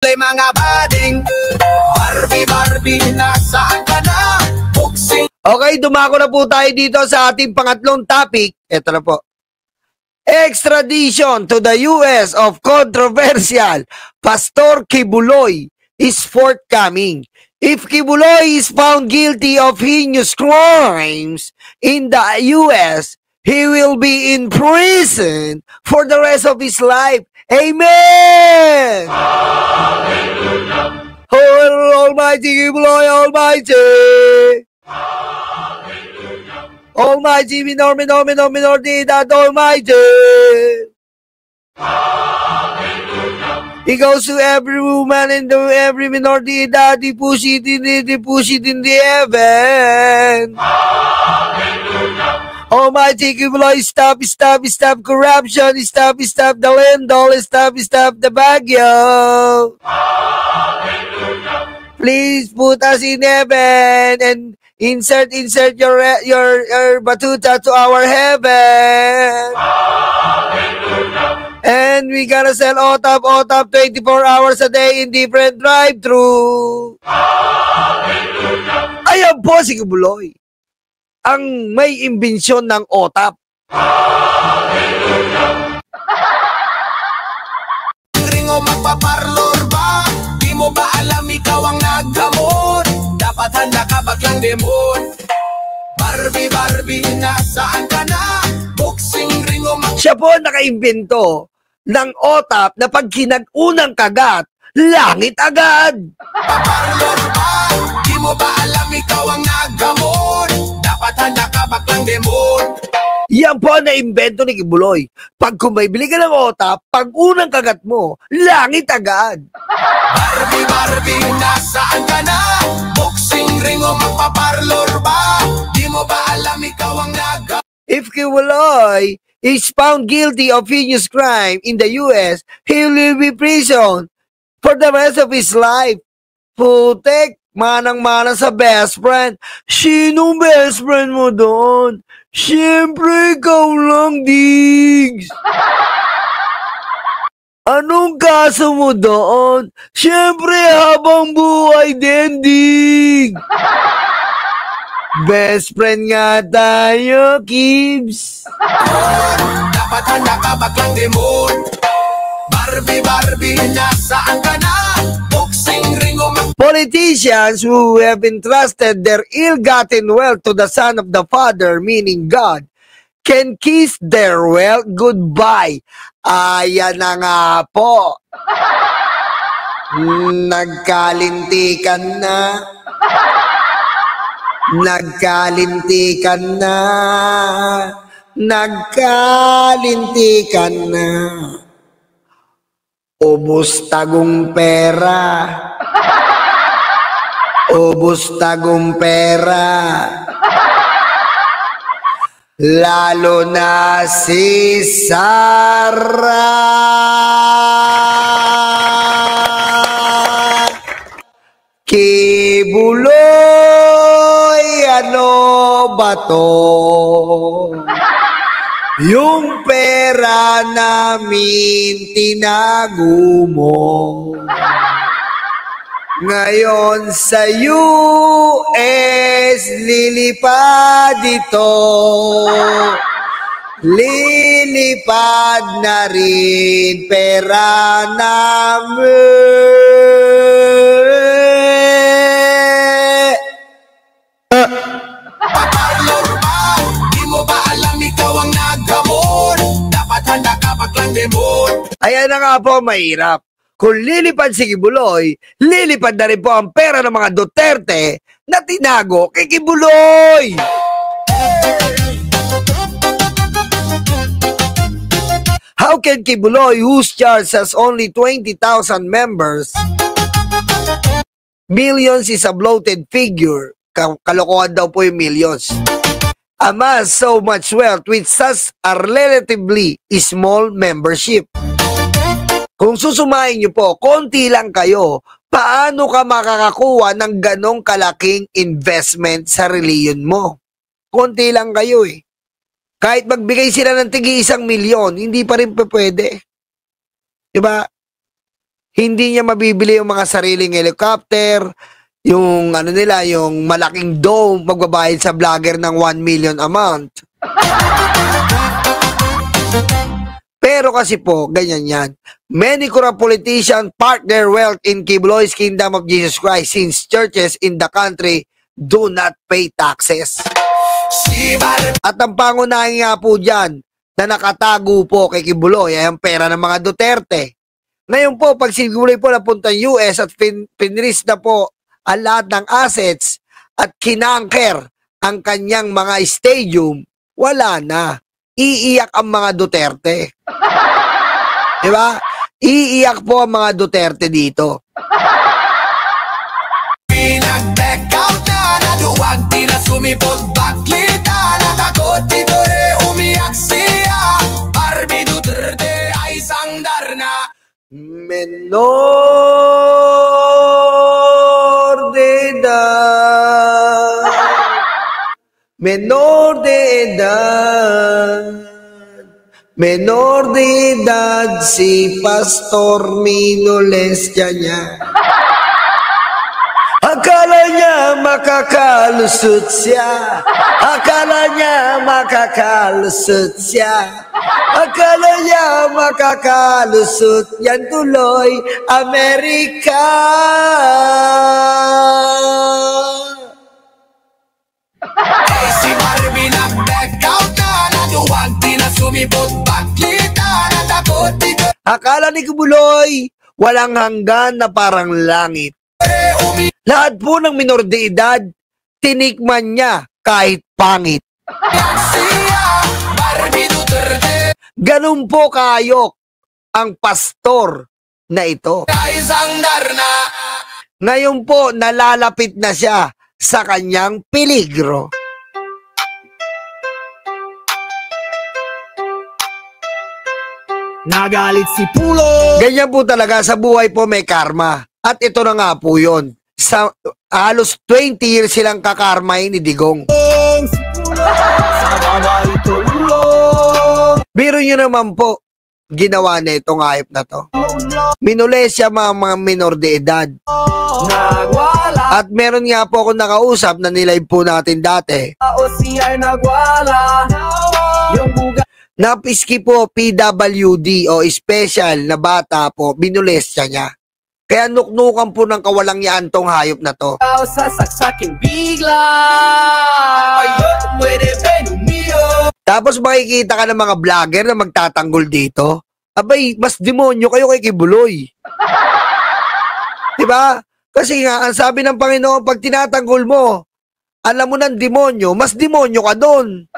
Mga bading, Barbie, nasaan ka na? Boxing. Okay, dumako na po tayo dito sa ating pangatlong topic. Ito na po. Extradition to the US of controversial Pastor Kibuloy is forthcoming. If Kibuloy is found guilty of heinous crimes in the US, he will be in prison for the rest of his life. Amen! Hallelujah! Oh, Almighty Kibuloy, Almighty! Hallelujah! Almighty, minor, that Almighty! Hallelujah! He goes to every woman and to every minority that he push it in the heaven. Hallelujah! Almighty Kibuloy, stop corruption, stop the landol, stop the bagyo. Hallelujah. Please put us in heaven and insert your batuta to our heaven. Hallelujah. And we gotta sell OTAP 24 hours a day in different drive-thru. Hallelujah. Ayan po si Kibuloy, ang may imbensyon ng OTAP. Hallelujah! Ringo magpaparlor ba? Di mo ba alam ikaw ang naggamot? Dapat handa ka baklang demon. Barbie, nasaan ka na? Boxing ringo siya po nakaimbento ng OTAP na pag kinag-unang kagat, langit agad. Paparlor ba? Di mo ba alam ikaw ang naggamot? Handa ka baklang demon. Yan po na imbento ni Kibuloy. Pag kumaybili ka ng OTAP, pag unang kagat mo, langit agad. Barbie, nasaan ka na? Boxing ring o magpaparlor ba? Di mo ba alam ikaw ang If Kibuloy is found guilty of heinous crime in the US, he will be prison for the rest of his life. Putek! Manang-mana sa best friend. Sinong best friend mo doon? Siyempre, ikaw lang, Diggs. Anong kaso mo doon? Siyempre, habang buhay din, Diggs. Best friend nga tayo, Kibbs. Dapat handa ka baklang demon. Barbie, nasaan ka na? Boxing ring o politicians who have entrusted their ill-gotten wealth to the Son of the Father, meaning God, can kiss their wealth goodbye. Ayan na nga po. Nagkalintikan na. Ubus tagong pera. Lalo na si Sarah. Kibuloy, ano ba to? Yung pera namin tinago mo. Ngayon sa US, lilipad ito. Lilipad na rin pera namin. Paparlor ba? Di mo ba alam ikaw ang naggamon? Dapat handa ka baklang demon. Ayan na nga po, mahirap. Kung lilipad si Kibuloy, lilipad na rin po ang pera ng mga Duterte na tinago kay Kibuloy. How can Kibuloy, whose church has only 20,000 members, millions is a bloated figure, kalokohan daw po yung millions, amass so much wealth with such a relatively small membership? Kung susumahin niyo po, konti lang kayo, paano ka makakakuha ng ganong kalaking investment sa reliyon mo? Konti lang kayo eh. Kahit magbigay sila ng tigi 1 milyon, hindi pa rin pwede. Diba? Hindi niya mabibili yung mga sariling helicopter, yung ano nila, yung malaking dome, magbabayad sa vlogger ng 1 million a month. Pero kasi po, ganyan yan. Many corrupt politicians park their wealth in Kibuloy's Kingdom of Jesus Christ since churches in the country do not pay taxes. At ang pangunahin nga po dyan na nakatago po kay Kibuloy ay ang pera ng mga Duterte. Ngayon po, pag si Kibuloy po napunta US at pinris na po ang lahat ng assets at kinangker ang kanyang mga stadium, wala na. Iiyak ang mga Duterte. Diba? Iiyak po ang mga Duterte dito. Pinag-back out na, naduwag di na sumipot baklita, natakot dito umiyak siya. Barbie Duterte ay sangdar na. Menor de edad. Menor de edad. Menor de edad si Pastor Minolesya niya. Akala niya makakalusot siya. Akala niya makakalusot siya. Akala niya makakalusot. Yan tuloy, Amerika. Ay si Barbie nag-back out na, naduwag di na sumipot baklita, natakot dito Akala ni Kibuloy, walang hanggan na parang langit. Lahat po ng minor de edad, tinikman niya kahit pangit. siya. Barbie Duterte Ganun po kaayok ang pastor na ito. ay sangdar na. Ngayon po, nalalapit na siya sa kanyang peligro. Nagalit si Pulo. Ganyan po talaga sa buhay po may karma. At ito na nga po yun. Sa halos 20 years silang kakarmahin ni Digong. Biro nyo naman po, ginawa na itong hayop na to. Minolesya mga minor de edad. Nagwala At meron nga po ako nakausap na nilive po natin dati. o siya nagwala. Yung buga Napiski po PWD o special na bata po, minolesya niya. Kaya nuknukan po ng kawalang yaan tong hayop na to. sa saksaking bigla. Ayun, pwede benumio. Tapos makikita ka ng mga vlogger na magtatanggol dito. Abay, mas demonyo kayo kay Kibuloy. Diba? Kasi nga, ang sabi ng Panginoon, pag tinatanggol mo, alam mo ng demonyo, mas demonyo ka doon.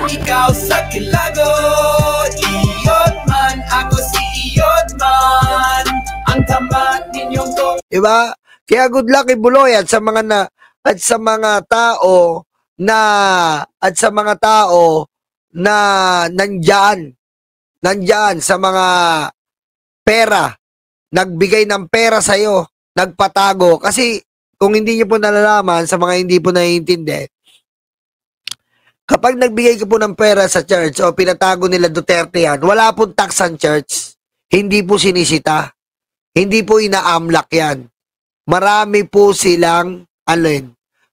Ikaw sa kilagot, iyot man, ako si iyot man. Ang tamat ninyong to. Diba? Kaya good luck kay Buloy at sa mga tao na nandyan sa mga pera, nagbigay ng pera sa iyo, nagpatago. Kasi kung hindi niyo po nalalaman, sa mga hindi po naiintindi, kapag nagbigay ka po ng pera sa church o pinatago nila Duterte yan, wala pong tax ang church. Hindi po sinisita. Hindi po inaamlak yan. Marami po silang,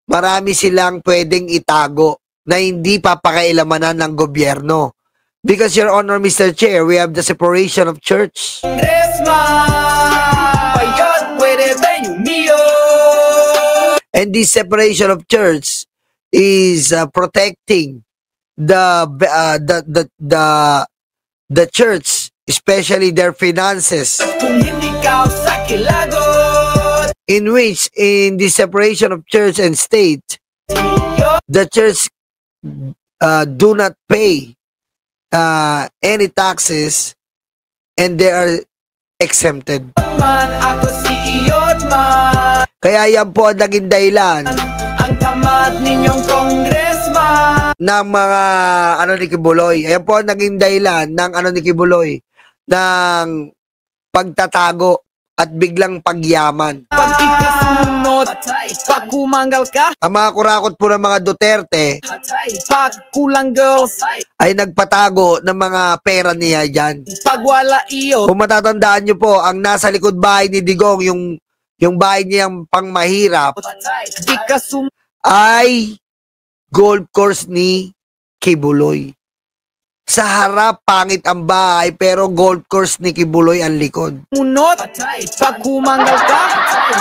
marami silang pwedeng itago na hindi papakailamanan ng gobyerno. Because, Your Honor, Mr. Chair, we have the separation of church. And this separation of church is protecting the church, especially their finances, in which in the separation of church and state, the church do not pay any taxes and they are exempted. Kaya yan po ang naging dahilan ang tamad ninyong congressman ng mga ni Kibuloy. Ayan po ang naging dahilan ng ni Kibuloy ng pagtatago at biglang pagyaman. Pag ikasunod, pag kumanggal ka, Ang mga kurakot po ng mga Duterte pag kulang girls, ay nagpatago ng mga pera niya dyan. pag wala iyo, Kung matatandaan nyo po, ang nasa likod bahay ni Digong, yung bahay niyang pangmahirap, di ka ay golf course ni Kibuloy. Sa harap, pangit ang bahay, pero golf course ni Kibuloy ang likod. sumunod, pag kumanggal ka,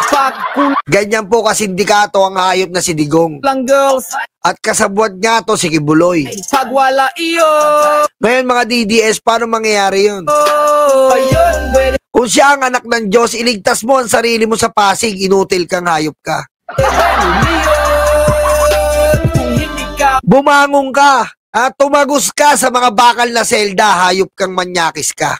pag Ganyan po kasindikato ang hayop na si Digong. kulang girls, At kasabwat nga to si Kibuloy. pag wala iyo, Ngayon mga DDS, paano mangyayari yun? ayun, pwede Kung siya ang anak ng Diyos, iligtas mo ang sarili mo sa Pasig, inutil kang hayop ka. kung hindi ka Bumangon ka, at tumagos ka sa mga bakal na selda, hayop kang manyakis ka.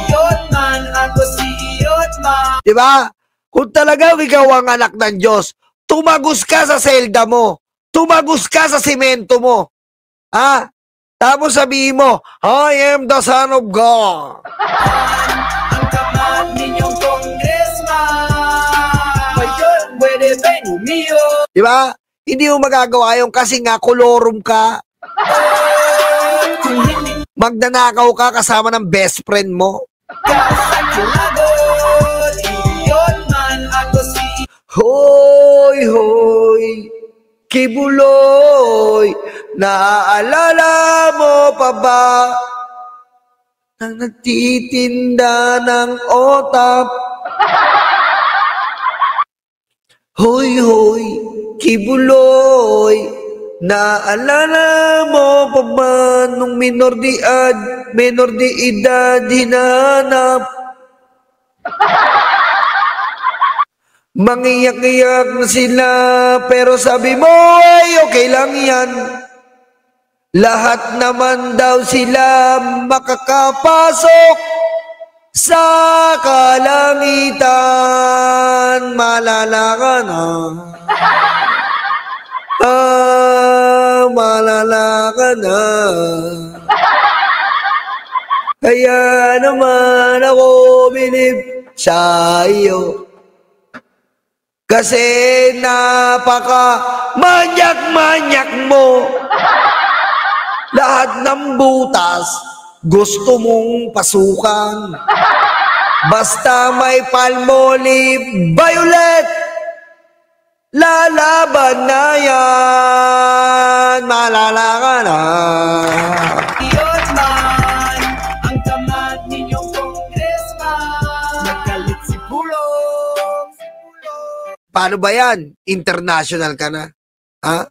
iyot man, ako si iyot man. Diba? Kung talagang ikaw ang anak ng Diyos, tumagos ka sa selda mo. Tumagos ka sa simento mo. Ha? Tapos sabihin mo, I am the Son of God. Ang kamad ninyong congressman, ayun, pwede ba umiyo? Diba? Hindi mo magagawa yun kasi nga kolorum ka. Kung hindi Magnanakaw ka kasama ng best friend mo. ka sa kilagot, iyot man, ako si Hoy, hoy, Kibuloy, naaalala mo pa ba nang nagtitinda ng otap? Hoy, hoy, Kibuloy, naaalala mo pa ba nung minor de edad hinanap? Mangiyak-iyak na sila, pero sabi mo ay okay lang yan. Lahat naman daw sila makakapasok sa kalangitan. Malala ka na. Malala ka na. Kaya naman ako bilib sa iyo. Kasi napaka manyak-manyak mo. Lahat ng butas gusto mong pasukan. Basta may Palmolive Violet, lalaban na yan. Malala ka na. iyot man, ang kamad ninyong congressman, nagalit si Bulong. Paano ba yan? International ka na. Ha?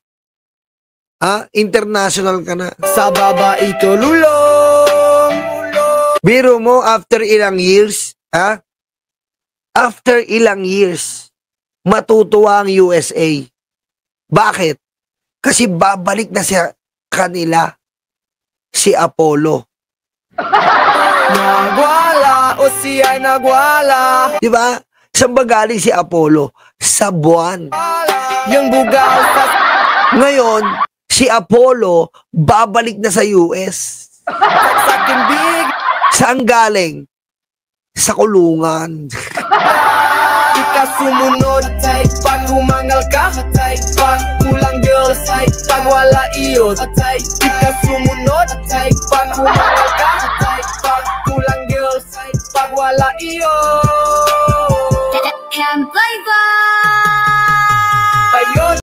Ha? International ka na. Sa baba ito lulong. Biro mo, after ilang years, ha? After ilang years, matutuwa ang USA. Bakit? Kasi babalik na sa kanila si Apollo. Nagwala o siya nagwala. Di ba? Saan ba galing si Apollo? Sa buwan. Yung bugaw sa Ngayon, si Apollo babalik na sa US. saking big. Saan galing? Sa kulungan. Ika sumunod, tay, pag humangal ka, tay, pag kulang girls, tay, pag wala iyo, tay, ika sumunod, tay, pag humangal ka, tay, pag kulang girls, tay, pag wala iyo. And bye bye.